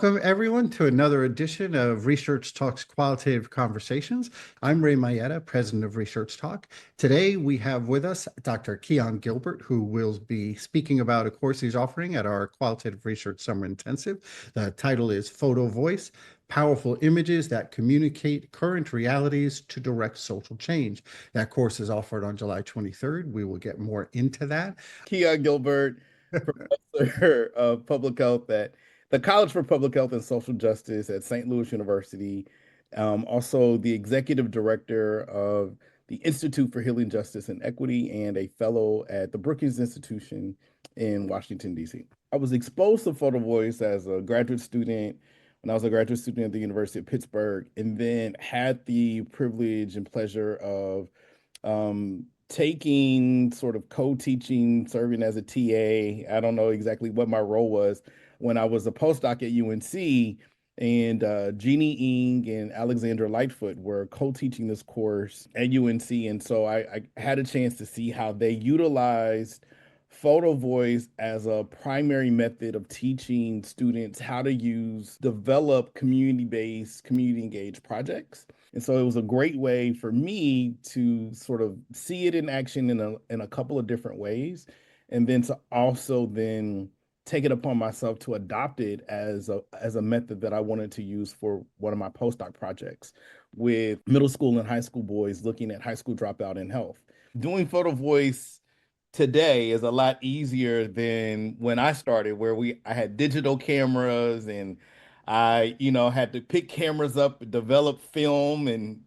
Welcome, everyone, to another edition of Research Talk's Qualitative Conversations. I'm Ray Maietta, president of Research Talk. Today, we have with us Dr. Keon Gilbert, who will be speaking about a course he's offering at our Qualitative Research Summer Intensive. The title is Photovoice: Powerful Images That Communicate Current Realities to Direct Social Change. That course is offered on July 23rd. We will get more into that. Keon Gilbert, professor of public health at the College for Public Health and Social Justice at St. Louis University. Also the executive director of the Institute for Healing Justice and Equity and a fellow at the Brookings Institution in Washington, D.C. I was exposed to Photovoice as a graduate student when I was a graduate student at the University of Pittsburgh, and then had the privilege and pleasure of taking, sort of co-teaching, serving as a TA. I don't know exactly what my role was when I was a postdoc at UNC, and Jeannie Ng and Alexandra Lightfoot were co-teaching this course at UNC. And so I had a chance to see how they utilized Photovoice as a primary method of teaching students how to develop community-based, community-engaged projects. And so it was a great way for me to sort of see it in action in a couple of different ways, and then to also then take it upon myself to adopt it as a method that I wanted to use for one of my postdoc projects with middle school and high school boys looking at high school dropout in health. Doing Photovoice today is a lot easier than when I started, where I had digital cameras, and I, had to pick cameras up, develop film, and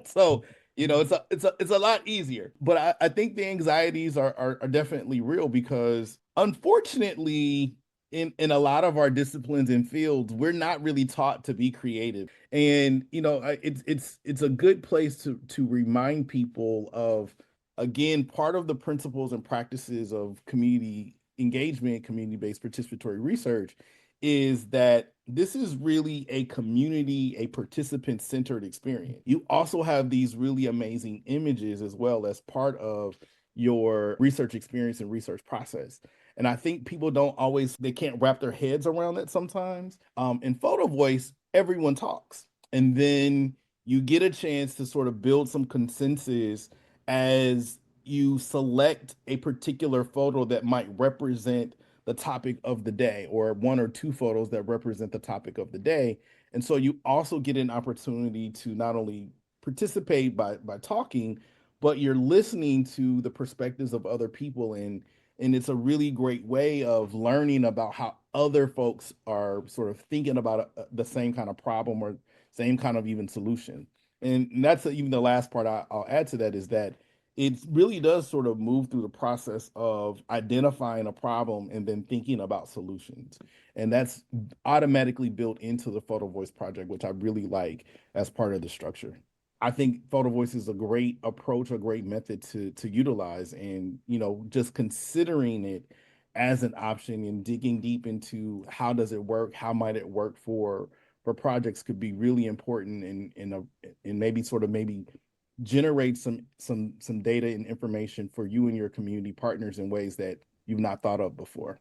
so it's a lot easier. But I think the anxieties are definitely real, because unfortunately, in a lot of our disciplines and fields, we're not really taught to be creative. And it's a good place to remind people of, again, part of the principles and practices of community engagement, community-based participatory research, is that this is really a community, a participant-centered experience. You also have these really amazing images as well as part of your research experience and research process. And I think people they can't wrap their heads around that sometimes. In Photovoice, everyone talks. And then you get a chance to sort of build some consensus as you select a particular photo that might represent the topic of the day, or one or two photos that represent the topic of the day. And so you also get an opportunity to not only participate by talking, but you're listening to the perspectives of other people. And it's a really great way of learning about how other folks are sort of thinking about the same kind of problem, or same kind of even solution. And that's even the last part I'll add to that, is that it really does sort of move through the process of identifying a problem and then thinking about solutions. And that's automatically built into the Photovoice project, which I really like as part of the structure. I think Photovoice is a great approach, a great method to utilize, and just considering it as an option and digging deep into how does it work, how might it work for projects, could be really important, and maybe generate some data and information for you and your community partners in ways that you've not thought of before.